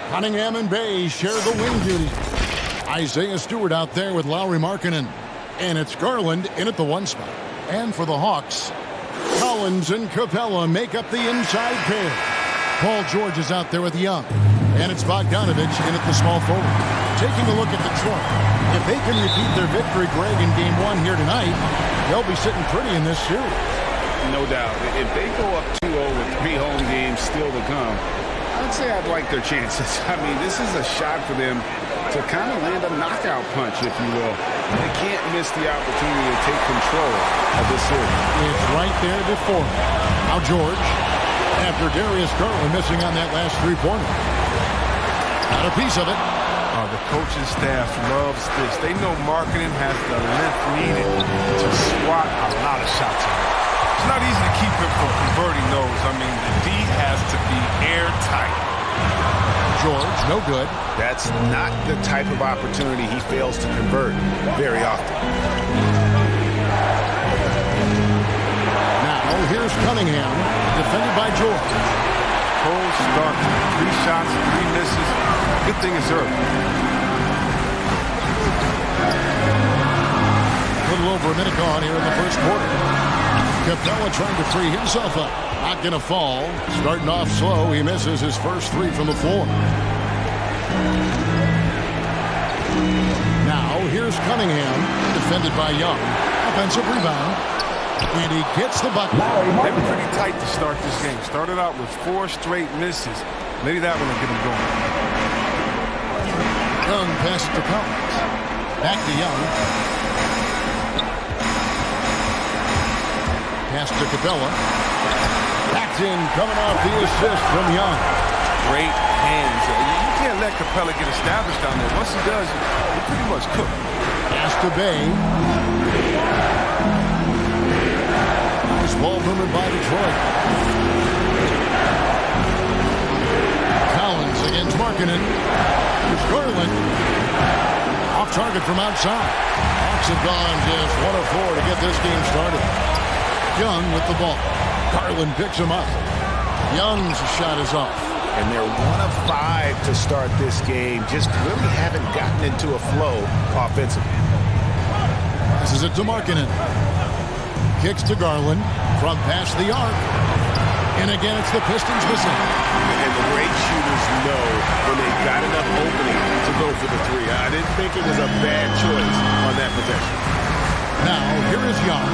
Cunningham and Bay share the wing duty. Isaiah Stewart out there with Lauri Markkanen. And it's Garland in at the 1 spot. And for the Hawks, Collins and Capella make up the inside pair. Paul George is out there with Young. And it's Bogdanovich in at the small forward. Taking a look at Detroit. If they can repeat their victory, Greg, in Game 1 here tonight, they'll be sitting pretty in this series. No doubt. If they go up 2-0 with 3 home games still to come, I'd say I'd like their chances. I mean, this is a shot for them to kind of land a knockout punch, if you will. They can't miss the opportunity to take control of this series. It's right there before them. Now George, after Darius Garland missing on that last three-pointer. Got a piece of it. The coaching staff loves this. They know Markkanen has the length needed to swat a lot of shots. It's not easy to keep him from converting those. I mean, the D has to be airtight. George, no good. That's not the type of opportunity he fails to convert very often. Now, here's Cunningham, defended by George. Cold start. 3 shots, 3 misses. Good thing it's early. A little over a minute gone here in the first quarter. Capella trying to free himself up. Not going to fall. Starting off slow, he misses his first 3 from the floor. Now, here's Cunningham, defended by Young. Offensive rebound. And he gets the bucket. They were pretty tight to start this game. Started out with 4 straight misses. Maybe that one will get them going. Young passes to Collins. Back to Young. Pass to Capella. Backed in, coming off the assist from Young. Great hands. You can't let Capella get established down there. Once he does, he pretty much cooked. Pass to Bay. Nice ball movement by Detroit. Collins against Markkanen. Here's Garland. Off target from outside. Hawks have gone just 1 of 4 to get this game started. Young with the ball. Garland picks him up. Young's shot is off. And they're 1 of 5 to start this game. Just really haven't gotten into a flow offensively. This is it to Markkanen. Kicks to Garland from past the arc. And again, it's the Pistons missing. And the great shooters know when they've got enough opening to go for the 3. I didn't think it was a bad choice on that possession. Now, here is Young.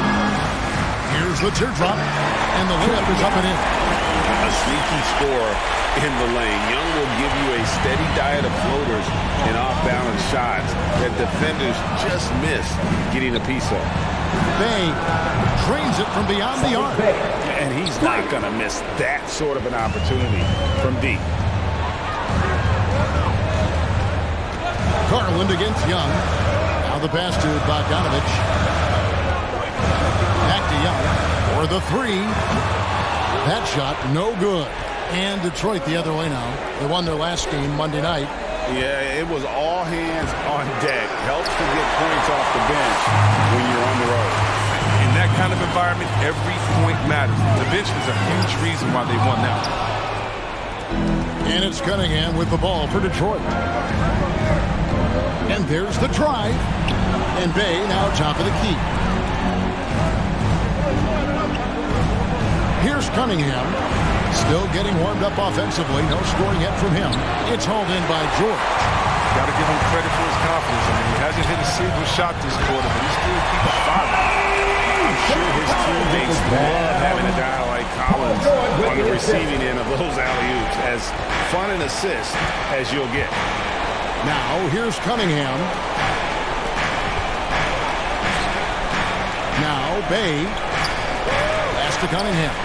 Here's the teardrop. And the layup is up and in. A sneaky score in the lane. Young will give you a steady diet of floaters and off-balance shots that defenders just miss getting a piece of. Bay drains it from beyond the arc. And he's not going to miss that sort of an opportunity from deep. Garland against Young. Now the pass to Bogdanovich. Back to Young for the 3. That shot, no good. And Detroit the other way now. They won their last game Monday night. Yeah, it was all hands on deck. Helps to get points off the bench when you're on the road. In that kind of environment, every point matters. The bench was a huge reason why they won that one. And it's Cunningham with the ball for Detroit. And there's the drive. And Bay now top of the key. Here's Cunningham. Still getting warmed up offensively. No scoring yet from him. It's hauled in by George. Got to give him credit for his confidence. I mean, he hasn't hit a single shot this quarter, but he still keeps firing. I'm sure his teammates love having a guy like Collins on the receiving end of those alley-oops. As fun an assist as you'll get. Now, here's Cunningham. Now, Bay. Pass to Cunningham.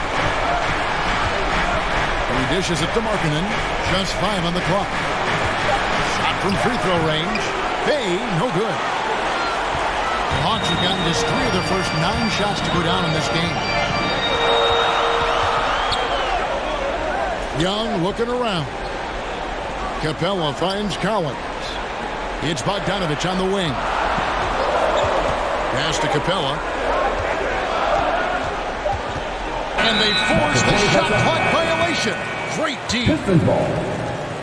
He dishes it to Markkanen. Just 5 on the clock. Shot from free throw range. Bay, no good. The Hawks have gotten just 3 of their first 9 shots to go down in this game. Young looking around. Capella finds Collins. It's Bogdanovich on the wing. Pass to Capella. And they force the shot clock violation. Great D.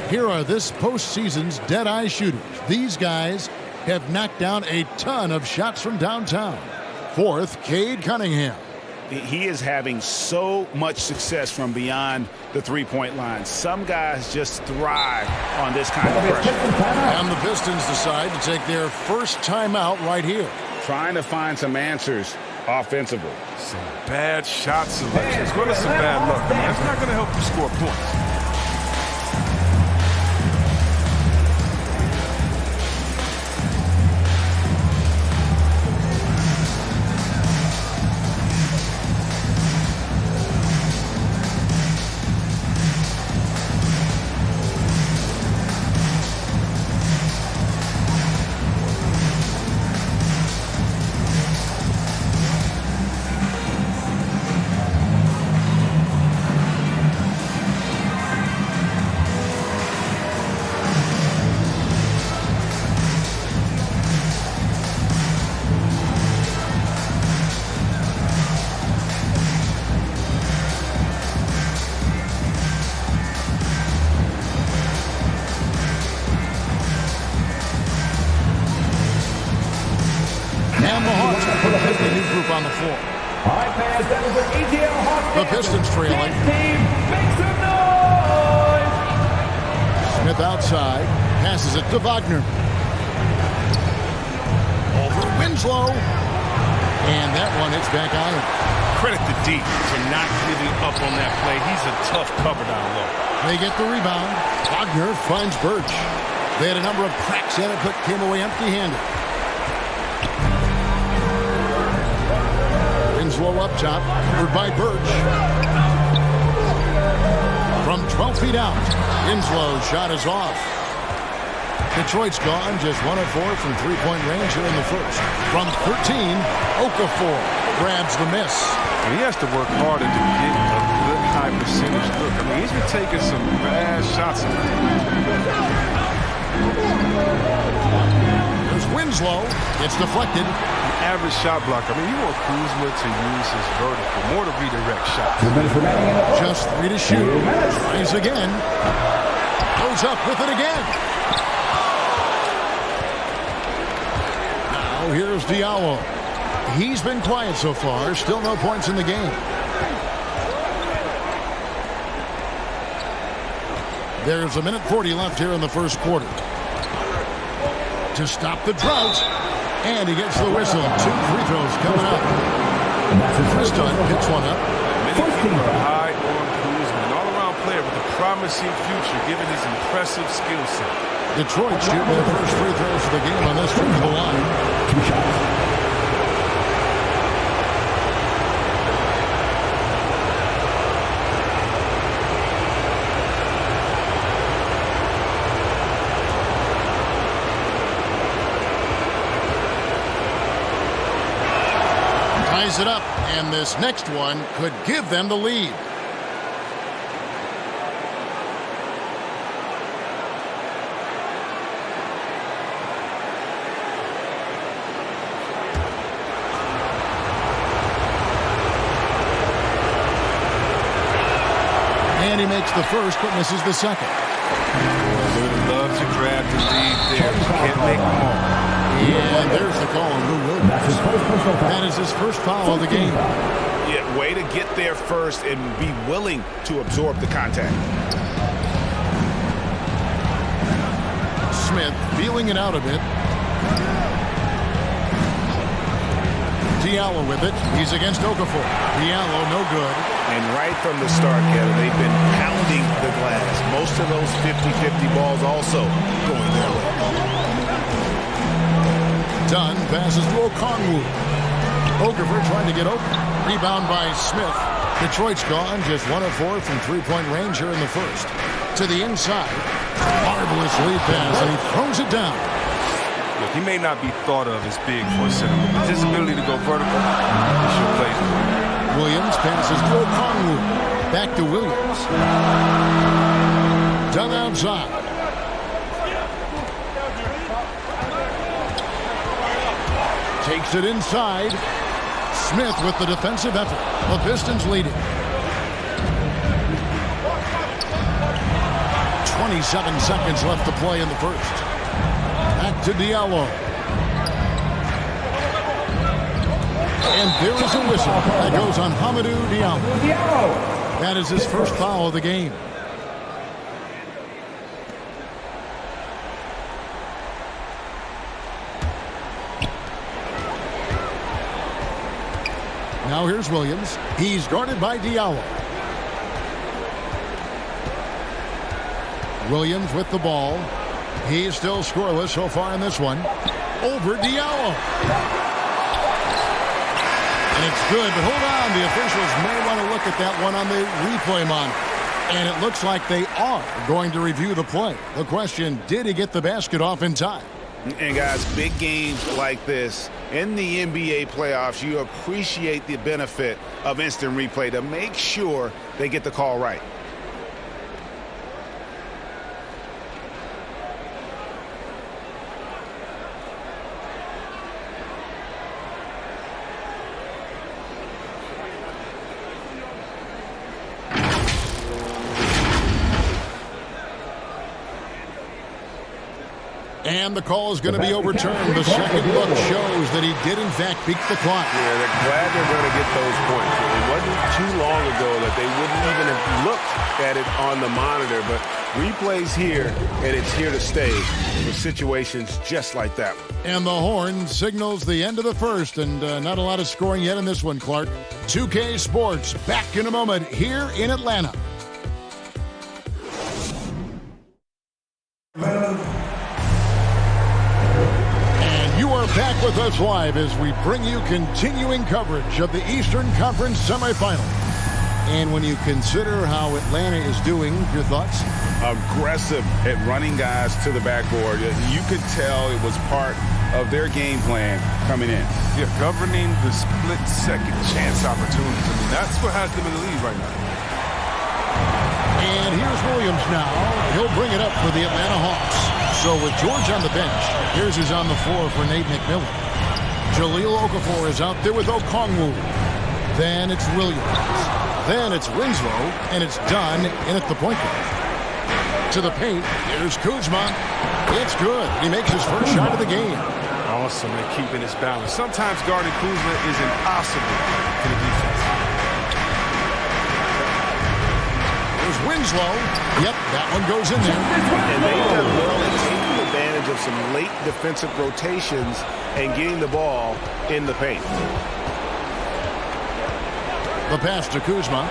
Here are this postseason's dead-eye shooters. These guys have knocked down a ton of shots from downtown. Fourth, Cade Cunningham. He is having so much success from beyond the three-point line. Some guys just thrive on this kind of pressure. And the Pistons decide to take their first timeout right here. Trying to find some answers offensively. Some bad shot selection as well as some bad luck. That's not going to help you score points. On the floor. All right, fans, that was an ETL Hawks. The Pistons trailing. Team, make some noise! Smith outside, passes it to Wagner. Over Winslow. And that one hits back iron. Credit to D for not giving up on that play. He's a tough cover down low. They get the rebound. Wagner finds Birch. They had a number of cracks in it, but came away empty-handed. Winslow up top, covered by Birch. From 12 feet out, Winslow's shot is off. Detroit's gone, just 1 of 4 from three-point range here in the first. From 13, Okafor grabs the miss. He has to work harder to get a good high percentage look. I mean, he's been taking some bad shots. There's Winslow. It's deflected. Average shot blocker. I mean, you want Kuzma to use his vertical, more to redirect shots. Just 3 to shoot. Tries again. Goes up with it again. Now here's Diallo. He's been quiet so far. Still no points in the game. There's 1:40 left here in the first quarter. To stop the drought. And he gets the whistle. 2 free throws coming up. Preston picks one up. Many people are high on Kuzma, an all-around player with a promising future given his impressive skill set. Detroit shooting their first free throws of the game on this trip to the line. 2 shots. Ties it up, and this next one could give them the lead. And he makes the first, but misses the second. They would love to grab the lead there. Can't make them all. And there's the call on Lou Williams. That is his first foul of the game. Yeah, way to get there first and be willing to absorb the contact. Smith feeling it out a bit. Diallo with it. He's against Okafor. Diallo no good. And right from the start, Kevin, they've been pounding the glass. Most of those 50-50 balls also going their way. Dunn passes to Okongwu. Okafor trying to get open. Rebound by Smith. Detroit's gone, just 1 of 4 from three-point range here in the first. To the inside. Marvelous lead pass, and he throws it down. Look, he may not be thought of as big for a center, but his ability to go vertical, he should play. Williams passes to Okongwu. Back to Williams. Dunn outside. Takes it inside. Smith with the defensive effort. The Pistons lead it. 27 seconds left to play in the first. Back to Diallo. And there is a whistle that goes on Hamidou Diallo. That is his first foul of the game. Now here's Williams. He's guarded by Diallo. Williams with the ball. He's still scoreless so far in this one. Over Diallo. And it's good, but hold on. The officials may want to look at that one on the replay monitor. And it looks like they are going to review the play. The question, did he get the basket off in time? And guys, big games like this in the NBA playoffs, you appreciate the benefit of instant replay to make sure they get the call right. And the call is going to be overturned. The second look shows that he did, in fact, beat the clock. Yeah, they're glad they're going to get those points. It wasn't too long ago that they wouldn't even have looked at it on the monitor. But replays here, and it's here to stay for situations just like that. And the horn signals the end of the first, and not a lot of scoring yet in this one, Clark. 2K Sports back in a moment here in Atlanta. Back with us live as we bring you continuing coverage of the Eastern Conference semifinal. And when you consider how Atlanta is doing, your thoughts? Aggressive at running guys to the backboard. You could tell it was part of their game plan coming in. Yeah, governing the split-second chance opportunities. I mean, that's what has them in the lead right now. And here's Williams now. He'll bring it up for the Atlanta Hawks. So with George on the bench, here's who's on the floor for Nate McMillan. Jahlil Okafor is out there with Okongwu. Then it's Williams. Then it's Winslow, and it's done in at the point guard. To the paint, here's Kuzma. It's good. He makes his first shot of the game. Awesome at keeping his balance. Sometimes guarding Kuzma is impossible for the defense. There's Winslow. Yep, that one goes in there. And they've done well at taking advantage of some late defensive rotations and getting the ball in the paint. The pass to Kuzma.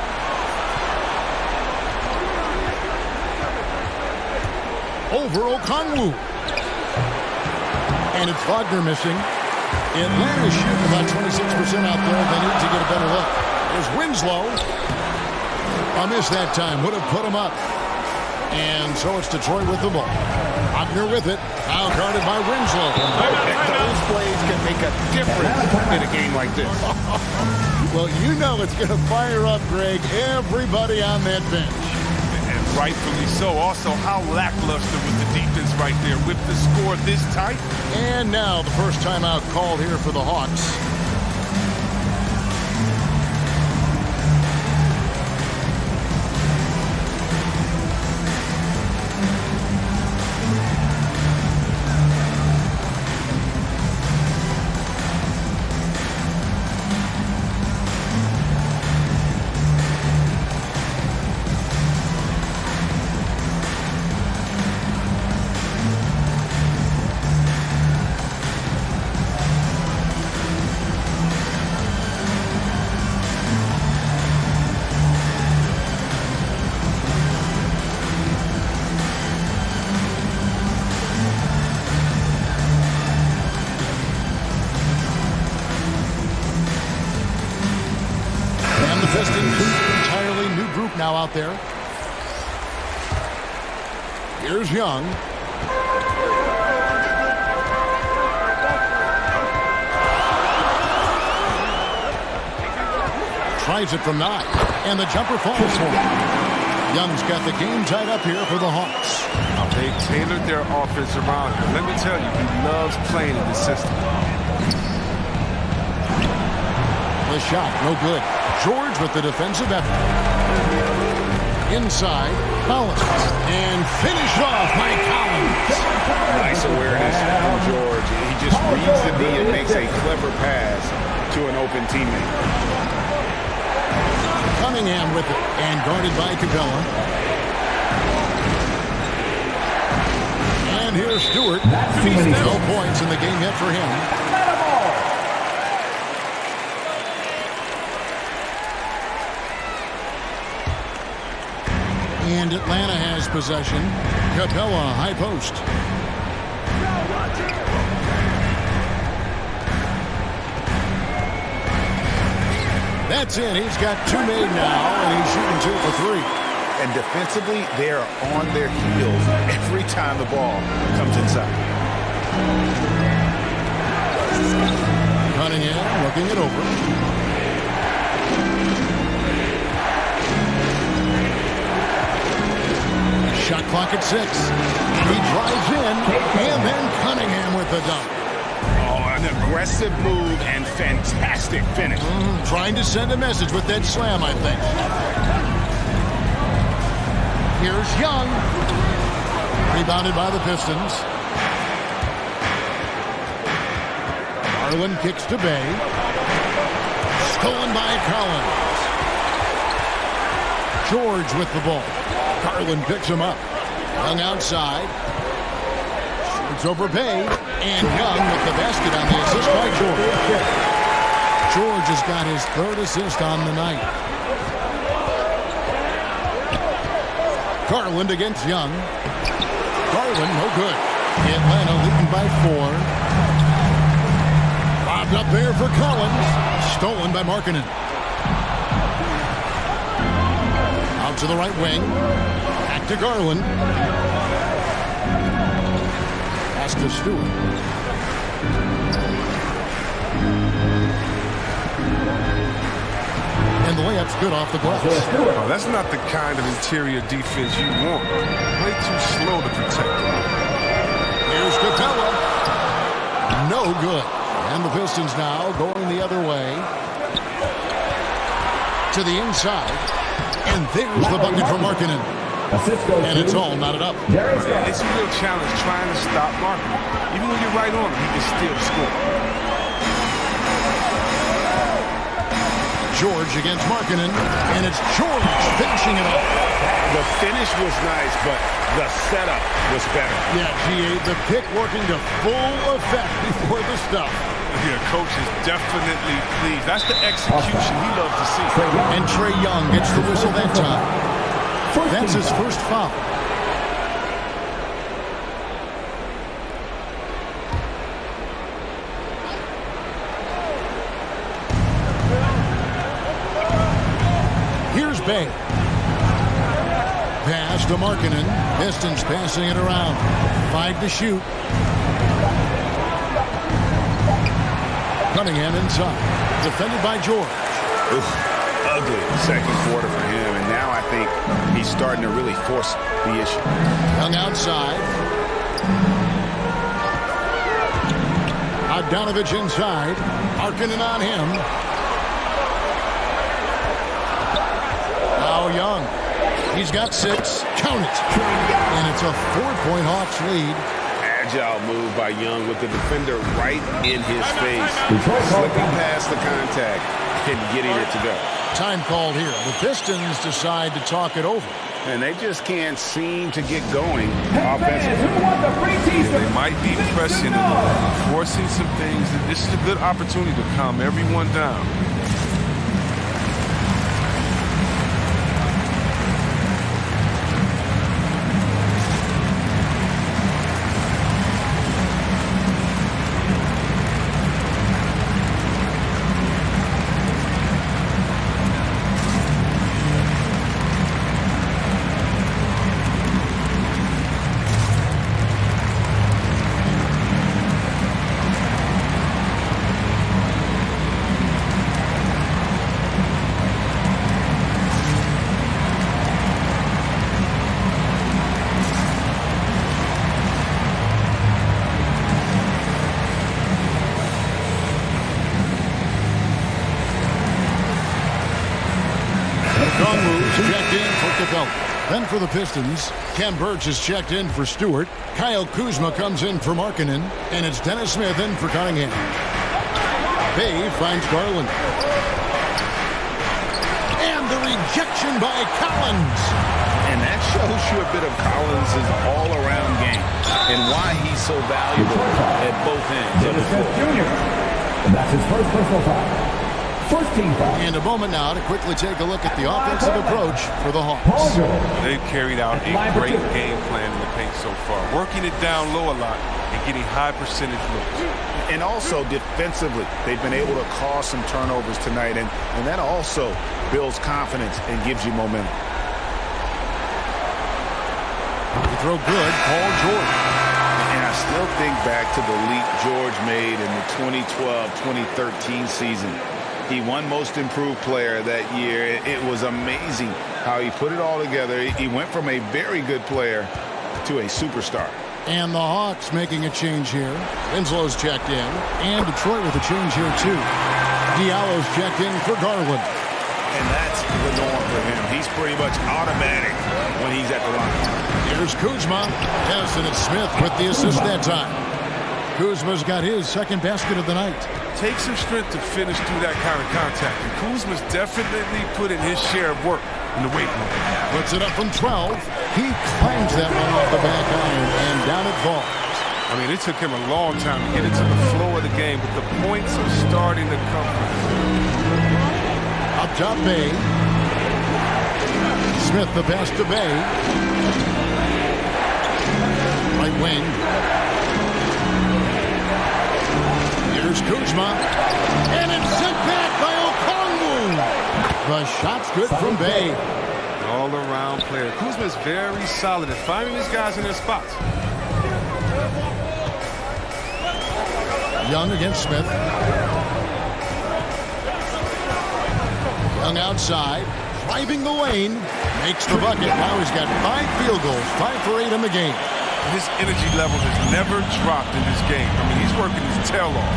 Over Okongwu. And it's Wagner missing. Atlanta's shooting about 26% out there. They need to get a better look. There's Winslow. A miss that time. Would have put him up. And so it's Detroit with the ball. Wagner with it. Now guarded by Winslow. Those plays can make a difference in a game like this. Well, you know it's going to fire up, Greg, everybody on that bench. And rightfully so. Also, how lackluster was the defense right there with the score this tight. And now the first timeout called here for the Hawks. Entirely new group now out there. Here's Young. Tries it from 9. And the jumper falls for him. Young's got the game tied up here for the Hawks. They've tailored their offense around him. Let me tell you, he loves playing in the system. The shot, no good. George with the defensive effort. Inside. Collins. And finished off by Collins. Nice awareness from George. He just reads the D and makes a clever pass to an open teammate. Cunningham with it and guarded by Capella. And here's Stewart. No points in the game yet for him. And Atlanta has possession. Capella, high post. That's in. He's got two made now, and he's shooting 2 for 3. And defensively, they are on their heels every time the ball comes inside. Cunningham looking it over. Shot clock at 6. He drives in, and then Cunningham with the dunk. Oh, an aggressive move and fantastic finish. Trying to send a message with that slam, I think. Here's Young. Rebounded by the Pistons. Garland kicks to Bay. Stolen by Collins. George with the ball. Garland picks him up. Young outside. Shoots over Bay. And Young with the basket on the assist by George. George has got his third assist on the night. Garland against Young. Garland, no good. Atlanta leading by 4. Lobbed up there for Collins. Stolen by Markkanen. Out to the right wing. Back to Garland. Pass to Stewart. And the layup's good off the glass. Oh, that's not the kind of interior defense you want. Way too slow to protect them. Here's Capella. No good. And the Pistons now going the other way. To the inside. And there's the bucket for Markkanen. And it's all knotted up. It's a real challenge trying to stop Markkanen. Even when you're right on him, he can still score. George against Markkanen, and it's George finishing it off. The finish was nice, but the setup was better. Yeah, G.A., the pick working to full effect before the stuff. Yeah, coach is definitely pleased. That's the execution he loves to see. And Trae Young gets the whistle that time. That's his first foul. Here's Bay. Pass to Markkanen. Pistons passing it around. 5 to shoot. Cunningham inside. Defended by George. Ugly second quarter for him, and now I think he's starting to really force the issue. Young outside. Bogdanovich inside. Markkanen on him. Now Young. He's got 6. Count it. And it's a 4-point Hawks lead. Agile move by Young with the defender right in his face. Slipping past the contact and getting it to go. Time called here. The Pistons decide to talk it over. And they just can't seem to get going offensively. They might be pressing and forcing some things. This is a good opportunity to calm everyone down. for the Pistons. Ken Birch is checked in for Stewart. Kyle Kuzma comes in for Markkanen. And it's Dennis Smith in for Cunningham. Bay finds Garland. And the rejection by Collins. And that shows you a bit of Collins' all-around game and why he's so valuable at both ends of the floor. Jr. That's his first personal foul. First team foul. And a moment now to quickly take a look at the offensive approach for the Hawks. They've carried out a great game plan in the paint so far, working it down low a lot and getting high percentage looks. And also defensively, they've been able to cause some turnovers tonight, and that also builds confidence and gives you momentum. The throw good, Paul George. And I still think back to the leap George made in the 2012-2013 season. He won Most Improved Player that year. It was amazing how he put it all together. He went from a very good player to a superstar. And the Hawks making a change here. Winslow's checked in. And Detroit with a change here, too. Diallo's checked in for Garland. And that's the norm for him. He's pretty much automatic when he's at the line. Here's Kuzma. Yes, and it's Smith with the assist that time. Kuzma's got his second basket of the night. Takes some strength to finish through that kind of contact. And Kuzma's definitely put in his share of work in the weight room. Puts it up from 12. He climbs that one off the back iron, and down it falls. I mean, it took him a long time to get into the flow of the game, but the points are starting to come. Up top, Bay. Smith the pass to Bay. Right wing. Here's Kuzma. And it's sent back by Okongwu. The shot's good from Bay. All-around player. Kuzma's very solid at finding these guys in their spots. Young against Smith. Young outside. Driving the lane. Makes the bucket. Now he's got 5 field goals. 5 for 8 in the game. His energy level has never dropped in this game. I mean, he's working his tail off.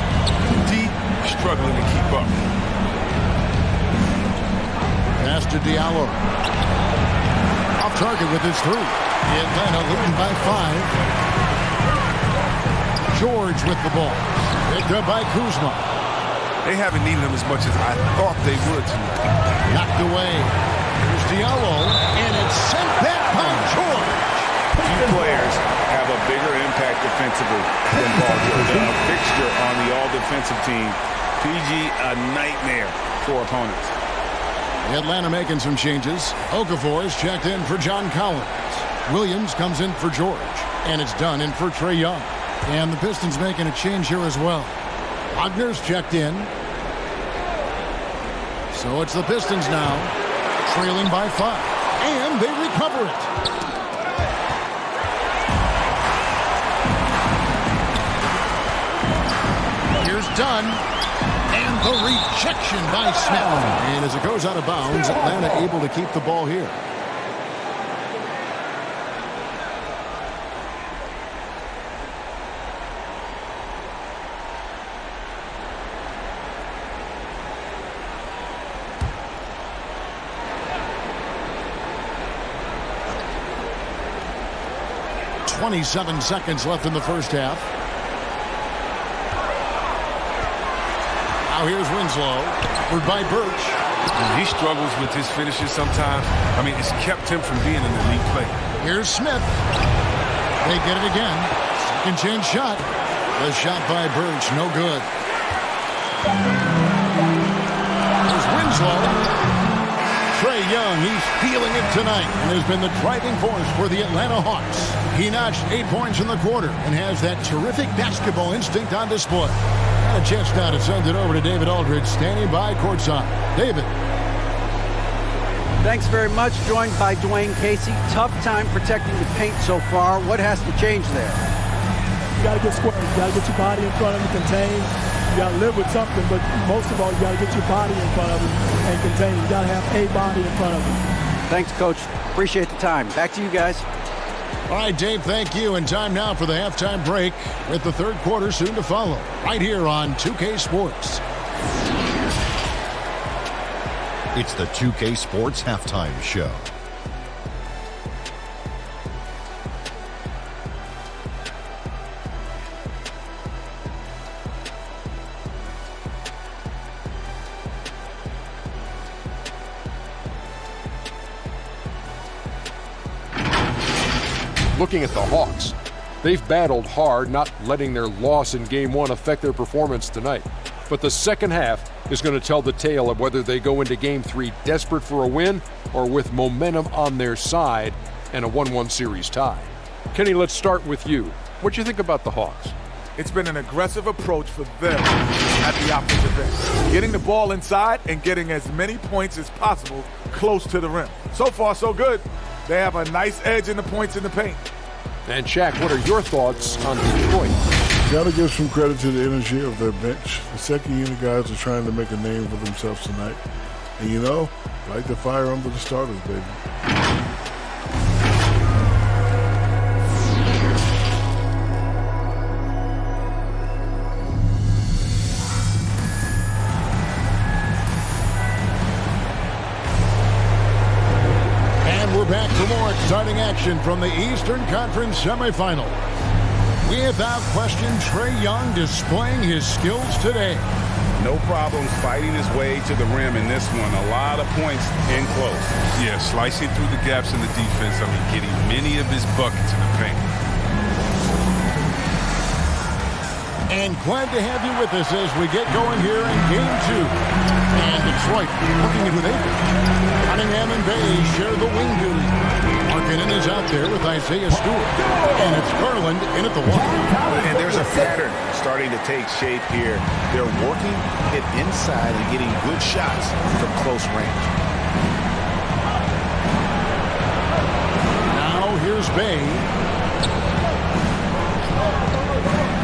Deep, struggling to keep up. Pass to Diallo. Off target with his 3. Atlanta leading by 5. George with the ball. Picked up by Kuzma. They haven't needed him as much as I thought they would tonight. Knocked away. Here's Diallo. And it's sent back by George. Few players have a bigger impact defensively than Paul George. A fixture on the all-defensive team. PG, a nightmare for opponents. Atlanta making some changes. Okafor is checked in for John Collins. Williams comes in for George. And it's done in for Trae Young. And the Pistons making a change here as well. Wagner's checked in. So it's the Pistons now, trailing by 5. And they recover it. Here's Dunn. And the rejection by Smith. And as it goes out of bounds, Atlanta able to keep the ball here. .27 seconds left in the first half. Now here's Winslow. We're by Birch. He struggles with his finishes sometimes. I mean, it's kept him from being an elite player. Here's Smith. They get it again. Second chance shot. The shot by Birch, no good. Here's Winslow. Trae Young, he's feeling it tonight and has been the driving force for the Atlanta Hawks. He notched 8 points in the quarter and has that terrific basketball instinct on display. Got a chance now to send it over to David Aldridge, standing by courtside. David. Thanks very much. Joined by Dwayne Casey. Tough time protecting the paint so far. What has to change there? You got to get square. You got to get your body in front of him, contain. You got to live with something, but most of all, you got to get your body in front of him and contain. You got to have a body in front of him. Thanks, Coach. Appreciate the time. Back to you guys. All right, Dave, thank you. And time now for the halftime break with the third quarter soon to follow. Right here on 2K Sports. It's the 2K Sports Halftime Show. Looking at the Hawks, they've battled hard, not letting their loss in Game 1 affect their performance tonight. But the second half is going to tell the tale of whether they go into Game 3 desperate for a win or with momentum on their side and a 1-1 series tie. Kenny, let's start with you. What do you think about the Hawks? It's been an aggressive approach for them at the offensive end. Getting the ball inside and getting as many points as possible close to the rim. So far, so good. They have a nice edge in the points in the paint. And Shaq, what are your thoughts on Detroit? Got to give some credit to the energy of their bench. The second unit guys are trying to make a name for themselves tonight. And you know, like the fire under the starters, baby. Back for more exciting action from the Eastern Conference semifinal. Without question, Trae Young displaying his skills today. No problems fighting his way to the rim in this one. A lot of points in close. Yeah, slicing through the gaps in the defense. I mean, getting many of his buckets in the paint. And glad to have you with us as we get going here in Game 2. And Detroit looking at who they've got. Cunningham and Bay share the wing duty. Markkanen is out there with Isaiah Stewart. And it's Garland in at the one. And there's a pattern starting to take shape here. They're working it inside and getting good shots from close range. Now here's Bay.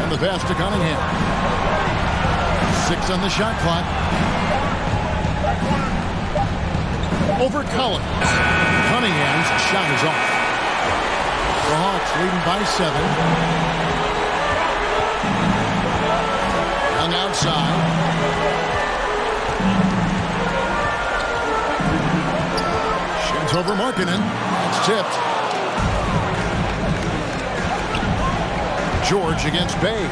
And the pass to Cunningham. 6 on the shot clock. Over Collins. Cunningham's shot is off. The Hawks leading by 7. Young outside. Sheds over Markkanen. It's tipped. George against Bay.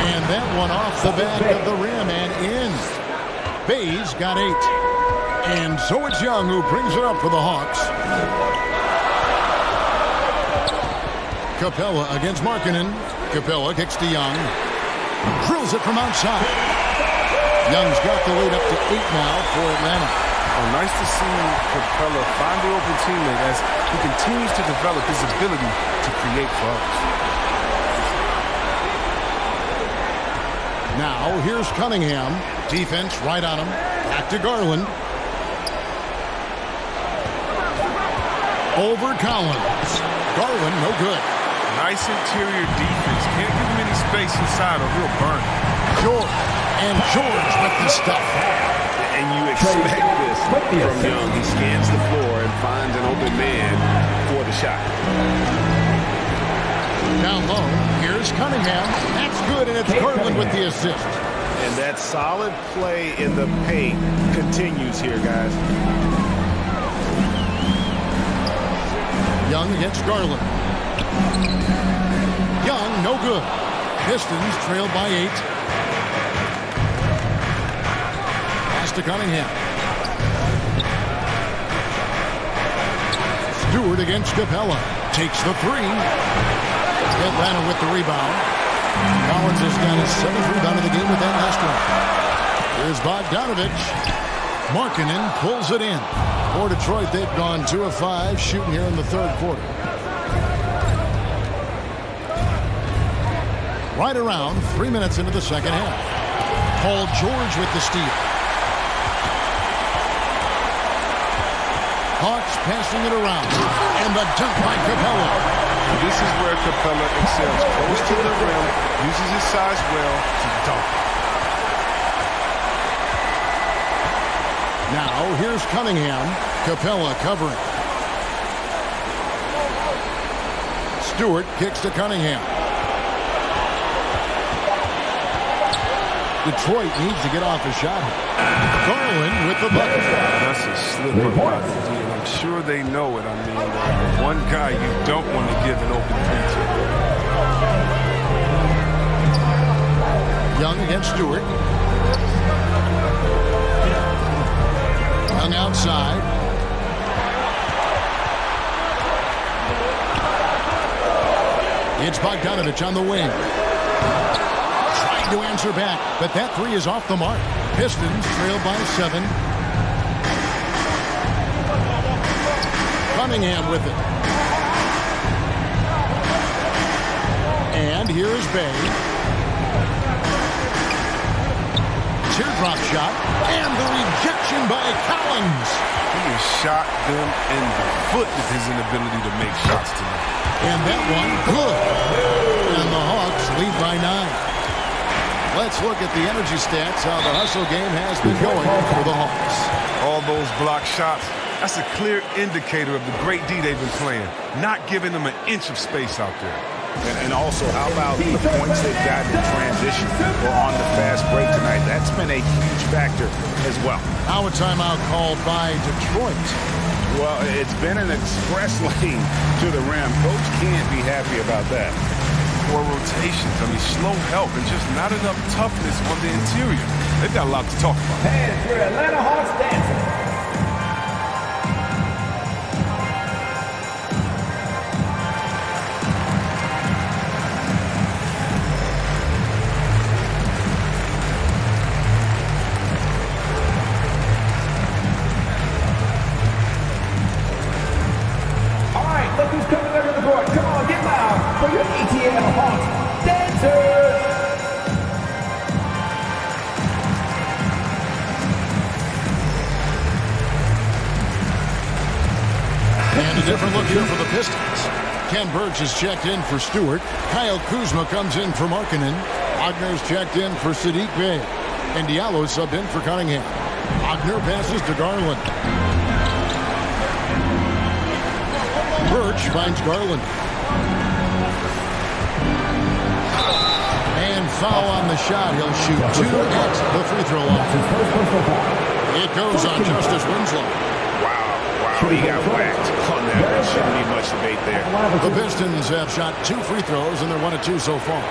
And that one off the back of the rim and in. Bay's got 8. And so it's Young who brings it up for the Hawks. Capella against Markkanen. Capella kicks to Young. Drills it from outside. Young's got the lead up to 8 now for Atlanta. Oh, nice to see Capella find the open teammate as he continues to develop his ability to create for others. Now here's Cunningham. Defense right on him. Back to Garland. Over Collins. Garland, no good. Nice interior defense. Can't give him any space inside or he'll burn. George. And George with the stuff. And you expect this from Young. He scans the floor and finds an open man for the shot. Down low. Here's Cunningham. That's good, and it's Garland with the assist. And that solid play in the paint continues here, guys. Young against Garland. Young, no good. Pistons trailed by 8. Pass to Cunningham. Stewart against Capella. Takes the 3. Atlanta with the rebound. Collins has got his 7th rebound of the game with that last one. Here's Bogdanovich. Markkanen pulls it in. For Detroit, they've gone 2 of 5 shooting here in the 3rd quarter. Right around 3 minutes into the 2nd half. Paul George with the steal. Hawks passing it around. And the dunk by Capella. This is where Capella excels. Close to the rim, uses his size well to dunk. Now, here's Cunningham. Capella covering. Stewart kicks to Cunningham. Detroit needs to get off a shot. Garland with the bucket. That's a slip-up by the D, and I'm sure they know it. I mean, one guy you don't want to give an open 3 to. Young against Stewart. Young outside. It's Bogdanovich on the wing. Trying to answer back, but that three is off the mark. Pistons trail by 7. Cunningham with it. And here is Bay. Teardrop shot, and the rejection by Collins. He has shot them in the foot with his inability to make shots tonight. And that one, good. And the Hawks lead by 9. Let's look at the energy stats, how the hustle game has been going for the Hawks. All those block shots, that's a clear indicator of the great D they've been playing, not giving them an inch of space out there. And also, how about the points they've gotten in transition or on the fast break tonight? That's been a huge factor as well. Now a timeout called by Detroit. Well, it's been an express lane to the rim. Coach can't be happy about that. Poor rotations. I mean, slow help and just not enough toughness on the interior. They've got a lot to talk about. And for Atlanta Hawks dancing. Different look here for the Pistons. Ken Burge is checked in for Stewart. Kyle Kuzma comes in for Markkanen. Wagner's checked in for Sadiq Bey. And Diallo subbed in for Cunningham. Wagner passes to Garland. Burge finds Garland. And foul on the shot. He'll shoot 2 at the free throw line. It goes on Justice Winslow. He got whacked on that. There shouldn't be much debate there. The Pistons have shot 2 free throws, and they're 1 of 2 so far.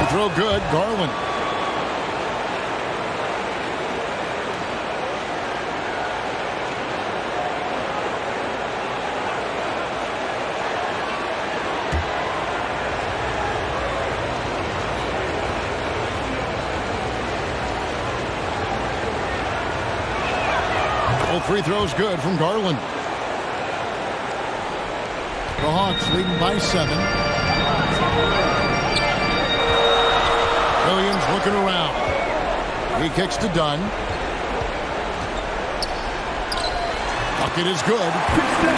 The throw good, Garland. Free throws good from Garland. The Hawks leading by 7. Williams looking around. He kicks to Dunn. Bucket is good.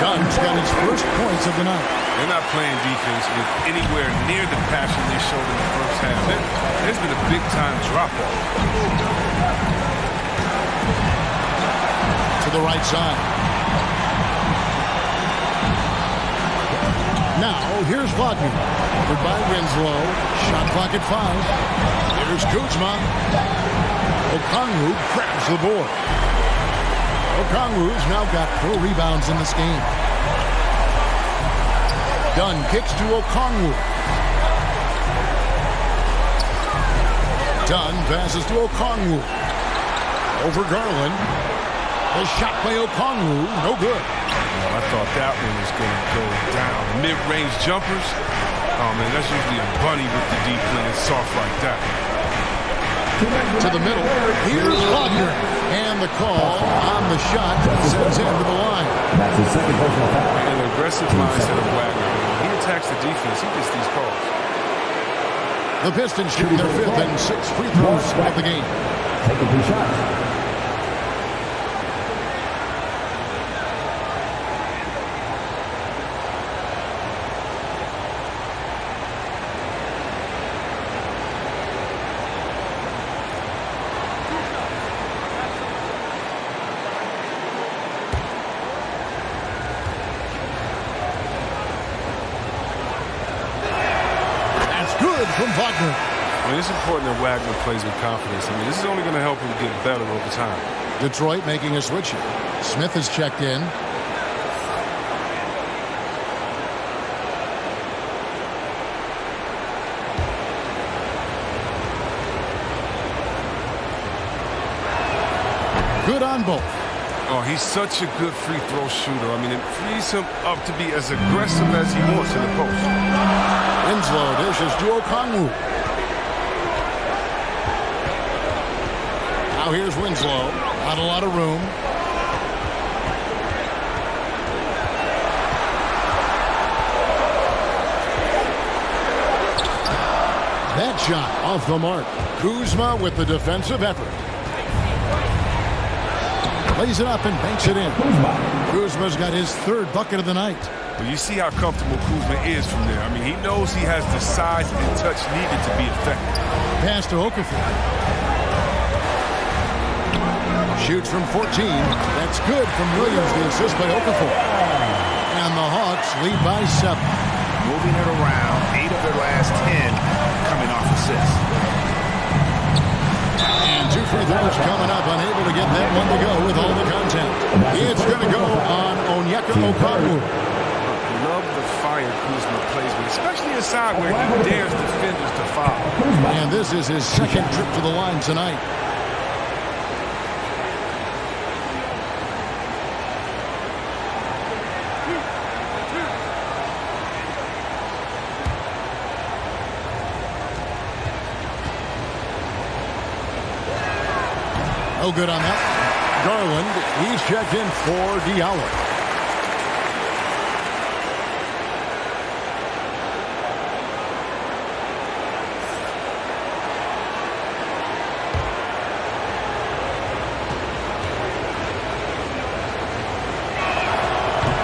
Dunn's got his first points of the night. They're not playing defense with anywhere near the passion they showed in the first half. There's been a big-time drop-off. To the right side. Now, here's Wagner. Covered by Winslow. Shot clock at 5. Here's Kuzma. Okongwu grabs the board. Okongwu's now got 4 rebounds in this game. Dunn kicks to Okongwu. Dunn passes to Okongwu. Over Garland. The shot by Okongwu, no good. I thought that one was going to go down. Mid-range jumpers, oh man, that's usually a bunny with the deep when it's soft like that. To the middle, here's Wagner. And the call on the shot sends him to the line. That's his second personal foul. And an aggressive mindset of Wagner. When he attacks the defense, he gets these calls. The Pistons shooting their 5th and 6th free throws of the game. Taking 2 shots. From Wagner. I mean, it's important that Wagner plays with confidence. I mean, this is only going to help him get better over time. Detroit making a switch here. Smith is checked in. Good on both. Oh, he's such a good free throw shooter. I mean, it frees him up to be as aggressive as he wants in the post. Winslow dishes to Okongwu. Now here's Winslow. Not a lot of room. That shot off the mark. Kuzma with the defensive effort. Lays it up and banks it in. Kuzma's got his third bucket of the night. Well, you see how comfortable Kuzma is from there. I mean, he knows he has the size and touch needed to be effective. Pass to Okafor. Shoots from 14. That's good from Williams, the assist by Okafor. And the Hawks lead by 7. Moving it around, 8 of their last 10 coming off assists. And 2 free throws coming up, unable to get that one to go with all the contact. It's going to go on Onyeka Okongwu. Love the fire Kuzma plays with, especially inside where he dares defenders to foul. And this is his second trip to the line tonight. No good on that. Garland, he's checked in for Diallo.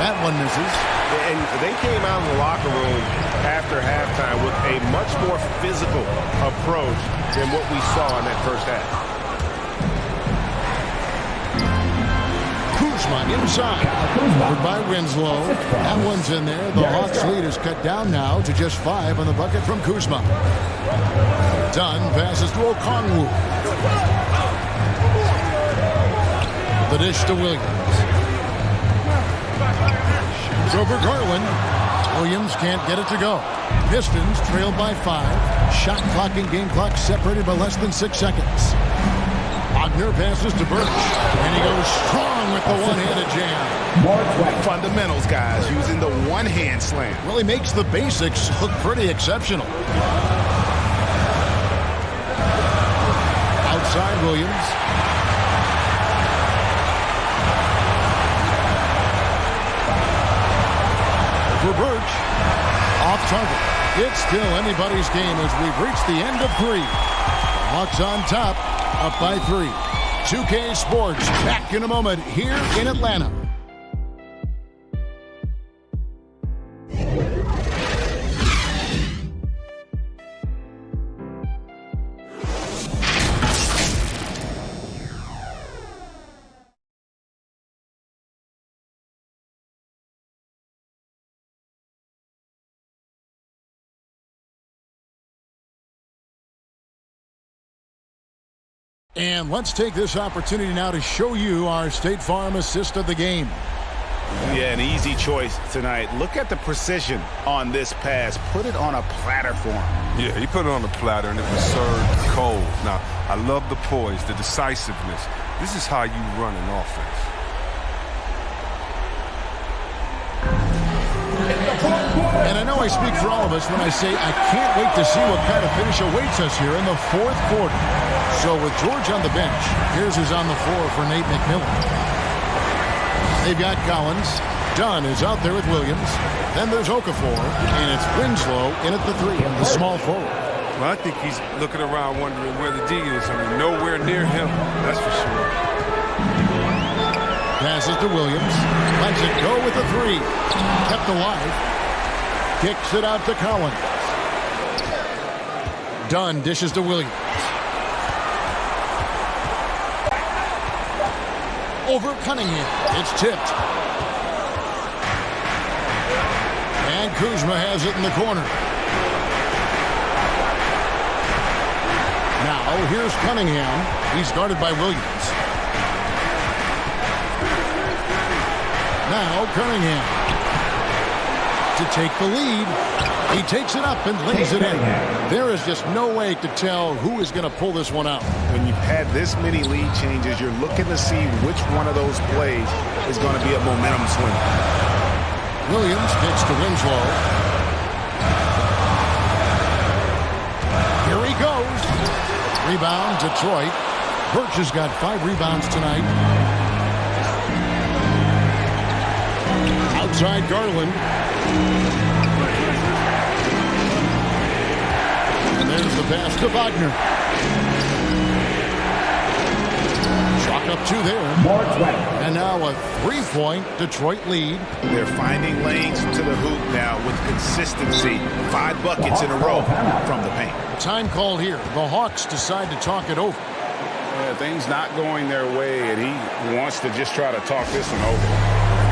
That one misses. And they came out in the locker room after halftime with a much more physical approach than what we saw in that first half. Kuzma inside. Covered by Winslow. That one's in there. The Hawks lead is cut down now to just 5 on the bucket from Kuzma. Dunn passes to Okongwu. The dish to Williams. Shoots over Garland. Williams can't get it to go. Pistons trailed by 5. Shot clock and game clock separated by less than 6 seconds. Wagner passes to Birch, and he goes strong with the one-handed jam. Fundamentals, guys, using the one-hand slam. Well, he makes the basics look pretty exceptional. Outside Williams. For Birch. Off target. It's still anybody's game as we've reached the end of 3. The Hawks on top. Up by 3. 2K Sports back in a moment here in Atlanta. And let's take this opportunity now to show you our State Farm assist of the game. Yeah, an easy choice tonight. Look at the precision on this pass. Put it on a platter for him. Yeah, he put it on the platter, and it was served cold. Now, I love the poise, the decisiveness. This is how you run an offense. And I know I speak for all of us when I say I can't wait to see what kind of finish awaits us here in the 4th quarter. So with George on the bench, here's who's on the floor for Nate McMillan. They've got Collins. Dunn is out there with Williams. Then there's Okafor, and it's Winslow in at the 3, the small forward. Well, I think he's looking around wondering where the D is. I mean, nowhere near him, that's for sure. Passes to Williams. Lets it go with the 3. Kept alive. Kicks it out to Collins. Dunn dishes to Williams. Over Cunningham. It's tipped. And Kuzma has it in the corner. Now here's Cunningham. He's guarded by Williams. Now Cunningham. to take the lead. He takes it up and lays it in. There is just no way to tell who is going to pull this one out. When you've had this many lead changes, you're looking to see which one of those plays is going to be a momentum swing. Williams kicks to Winslow. Here he goes. Rebound, Detroit. Birch has got 5 rebounds tonight. Outside Garland. And there's the pass to Wagner. Chalk up 2 there. And now a 3-point Detroit lead. They're finding lanes to the hoop now with consistency. 5 buckets in a row from the paint. Time called here. The Hawks decide to talk it over. Yeah, things not going their way, and he wants to just try to talk this one over.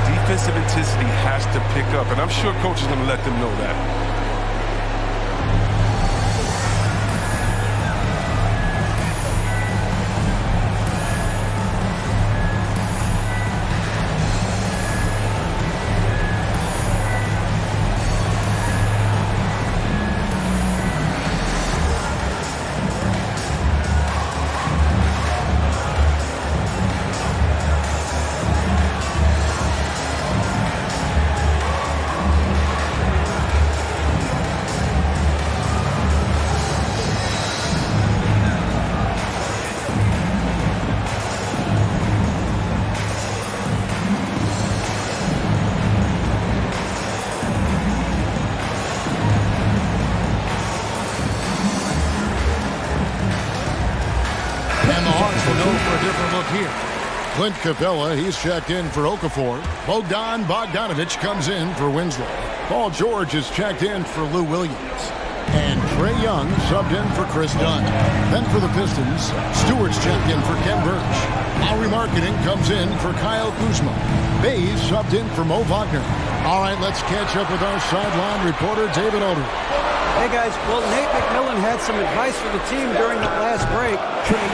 Defensive intensity has to pick up, and I'm sure coach is going to let them know that. Clint Capella, he's checked in for Okafor. Bogdan Bogdanovic comes in for Winslow. Paul George is checked in for Lou Williams. And Trae Young subbed in for Chris Dunn. Then for the Pistons, Stewart's checked in for Ken Birch. Lauri Markkanen comes in for Kyle Kuzma. Bays subbed in for Mo Wagner. All right, let's catch up with our sideline reporter, David Aldridge. Hey guys, well, Nate McMillan had some advice for the team during that last break.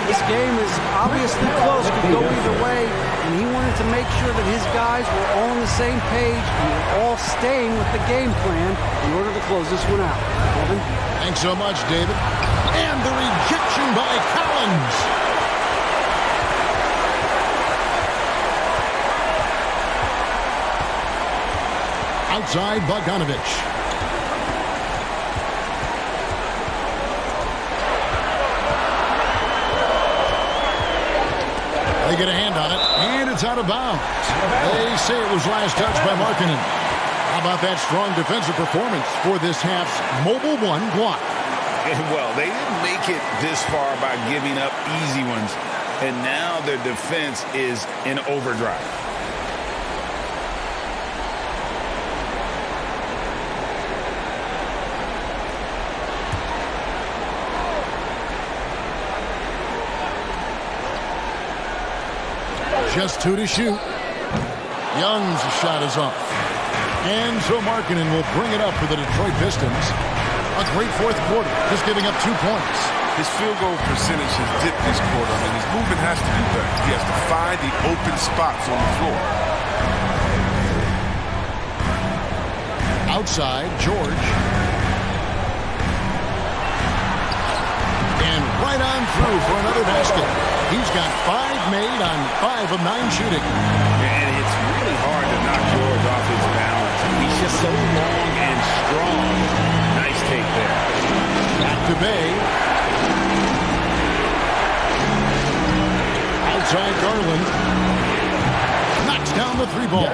This game is obviously close, could go either way, and he wanted to make sure that his guys were all on the same page and were all staying with the game plan in order to close this one out. Kevin? Thanks so much, David. And the rejection by Collins. Outside Bogdanovic. They get a hand on it, and it's out of bounds. They say it was last touched by Markkanen. How about that strong defensive performance for this half's Mobile One block? Well, they didn't make it this far by giving up easy ones, and now their defense is in overdrive. Just 2 to shoot. Young's shot is off. And so Markkanen will bring it up for the Detroit Pistons. A great fourth quarter, just giving up 2 points. His field goal percentage has dipped this quarter. I mean, his movement has to be better. He has to find the open spots on the floor. Outside, George. And right on through for another basket. He's got 5 made on 5 of 9 shooting. And it's really hard to knock George off his balance. He's just so long and strong. Nice take there. Back to Bay. Outside Garland. Knocks down the 3-ball.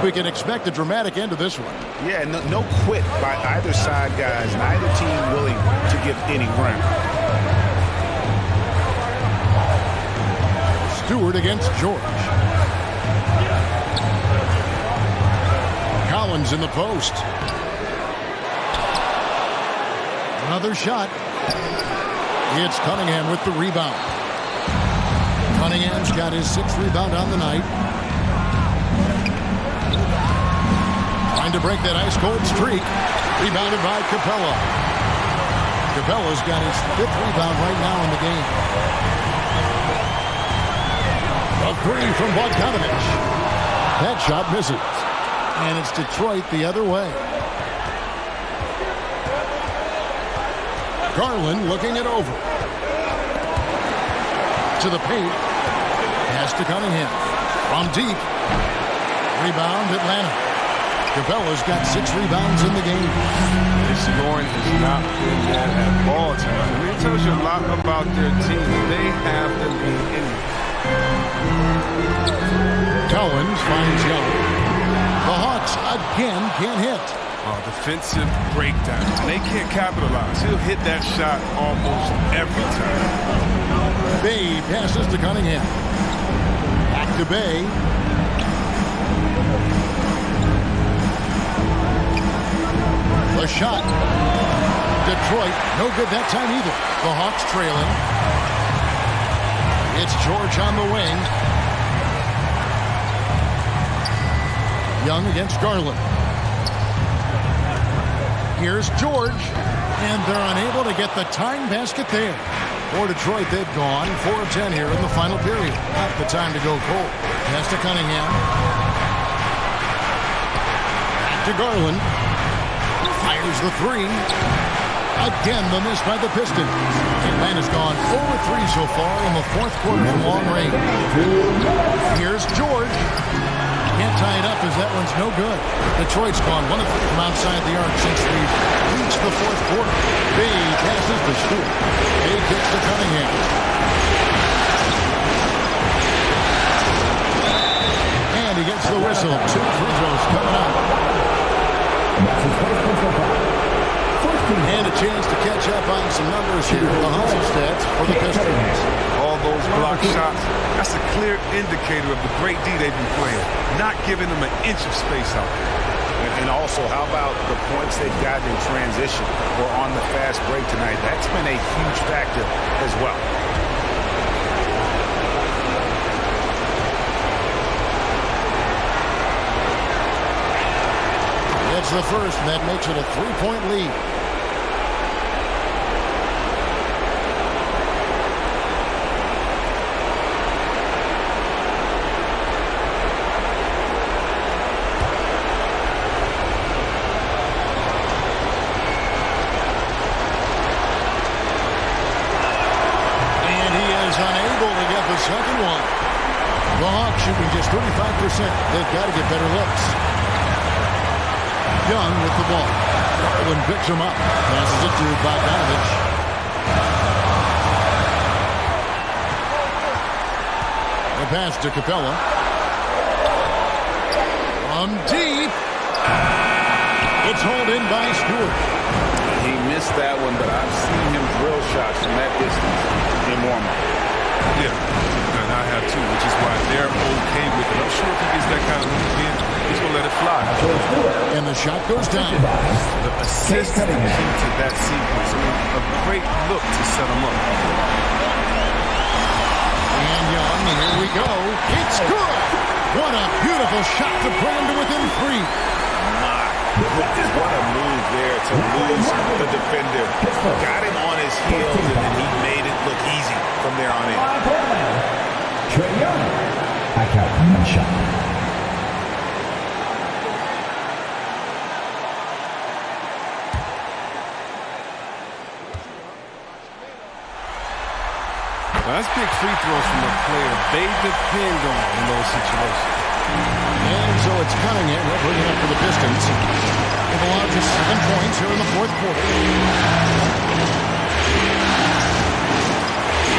We can expect a dramatic end to this one. Yeah, no quit by either side, guys. Neither team willing to give any ground. Stewart against George. Collins in the post. Another shot. It's Cunningham with the rebound. Cunningham's got his 6th rebound on the night. Trying to break that ice-cold streak. Rebounded by Capella. Capella's got his 5th rebound right now in the game. A 3 from Bogdanovic. That shot misses. And it's Detroit the other way. Garland looking it over. To the paint. Pass to Cunningham. From deep. Rebound, Atlanta. Capella's got 6 rebounds in the game. The scoring has not been that at all tonight. I mean, it tells you a lot about their team. They have the lead in it. Collins finds Young. The Hawks again can't hit. Defensive breakdown. They can't capitalize. He'll hit that shot almost every time. Bay passes to Cunningham. Back to Bay. The shot. Detroit, no good that time either. The Hawks trailing. It's George on the wing. Young against Garland. Here's George, and they're unable to get the tying basket there. For Detroit, they've gone 4 of 10 here in the final period. Not the time to go cold. Pass to Cunningham. Back to Garland. Fires the 3. Again, the miss by the Pistons. Atlanta's gone 4-3 so far in the 4th quarter from long range. Here's George. Can't tie it up as that one's no good. Detroit's gone 1 of 3 from outside the arc since we've reached the 4th quarter. Bay passes to Stewart. Bay kicks to Cunningham. And he gets the whistle. 2 free throws coming up. And a chance to catch up on some numbers here for the Hustle stats for the Pistons. All those block shots, that's a clear indicator of the great D they've been playing. Not giving them an inch of space out there. And also, how about the points they've gotten in transition or on the fast break tonight? That's been a huge factor as well. That's the first, and that makes it a 3-point lead. Second one. The Hawks shooting just 35%. They've got to get better looks. Young with the ball. Garland picks him up. Passes it to Bogdanovich. The pass to Capella. From deep. It's hauled in by Stewart. He missed that one, but I've seen him drill shots from that distance in warm-up. Yeah, and I have too, which is why they're okay with it. I'm sure if he gets that kind of look again, he's going to let it fly. And the shot goes down. The assist to that sequence. I mean, a great look to set him up. And Young, here we go. It's good. What a beautiful shot to bring him to within 3. What a move there to lose the defender. Got him on his heels, and then he made it look easy from there on in. Trae Young. I count 1 shot. Well, that's big free throws from a player they depend on in those situations. And so it's Cunningham. We'll bring it up for the Pistons. They've allowed just 7 points here in the 4th quarter.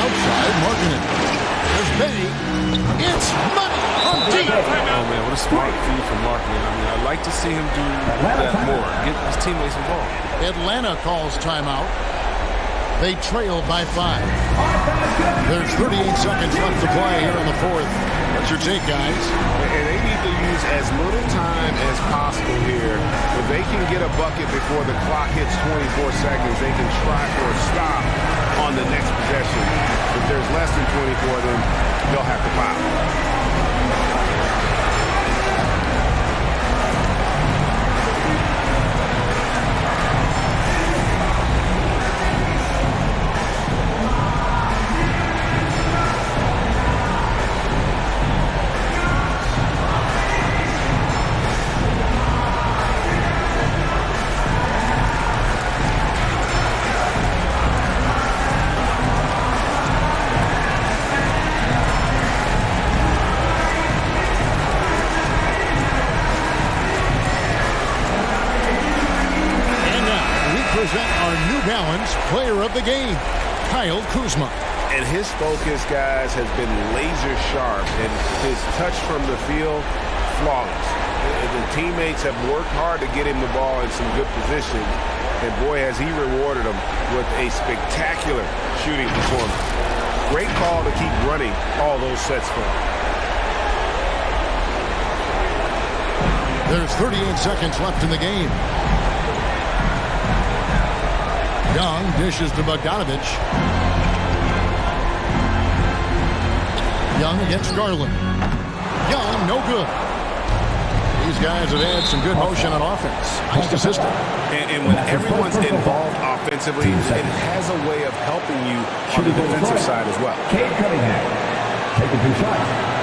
Outside, Markkanen. There's Bay. It's money from deep. Oh, man, what a smart feed from Markkanen. I mean, I'd like to see him do that more. Get his teammates involved. Atlanta calls timeout. They trail by 5. There's 38 seconds left to play here in the 4th. What's your take, guys? And they need to use as little time as possible here. If they can get a bucket before the clock hits 24 seconds, they can try for a stop on the next possession. If there's less than 24, then they'll have to foul. present our New Balance Player of the Game, Kyle Kuzma. And his focus, guys, has been laser sharp, and his touch from the field, flawless. The teammates have worked hard to get him the ball in some good positions, and boy, has he rewarded them with a spectacular shooting performance. Great call to keep running all those sets for him. There's 38 seconds left in the game. Young dishes to Bogdanovich. Young against Garland. Young, no good. These guys have had some good motion on offense. Nice assist. And when everyone's involved offensively, it has a way of helping you on the defensive side as well. Cade Cunningham, taking 2 shots.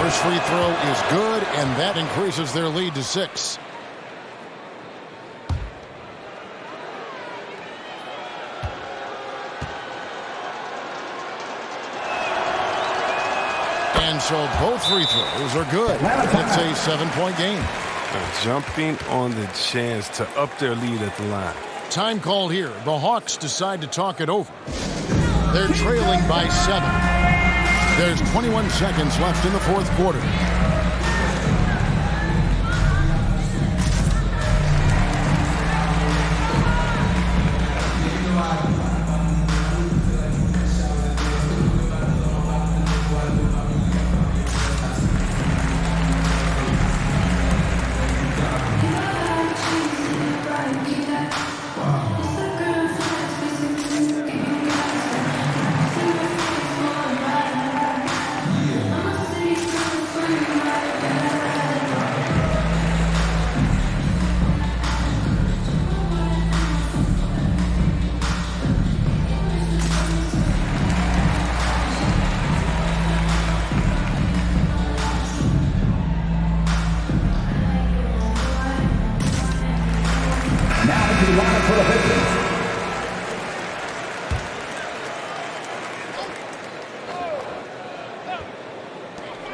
First free throw is good, and that increases their lead to 6. And so both free throws are good. It's a 7-point game. Jumping on the chance to up their lead at the line. Time called here. The Hawks decide to talk it over. They're trailing by 7. There's 21 seconds left in the fourth quarter.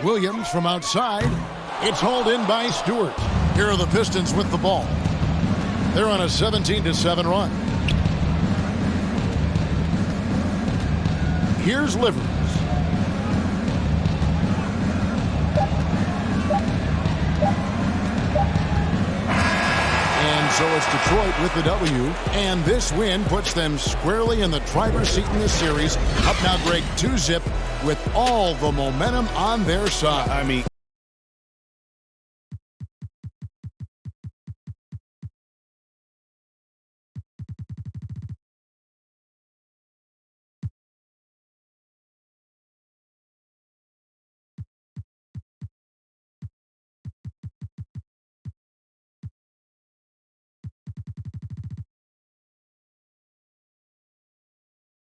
Williams from outside. It's hauled in by Stewart. Here are the Pistons with the ball. They're on a 17-7 run. Here's Livers. And so it's Detroit with the W. And this win puts them squarely in the driver's seat in this series. Up now, Greg, 2-zip with all the momentum on their side. I mean,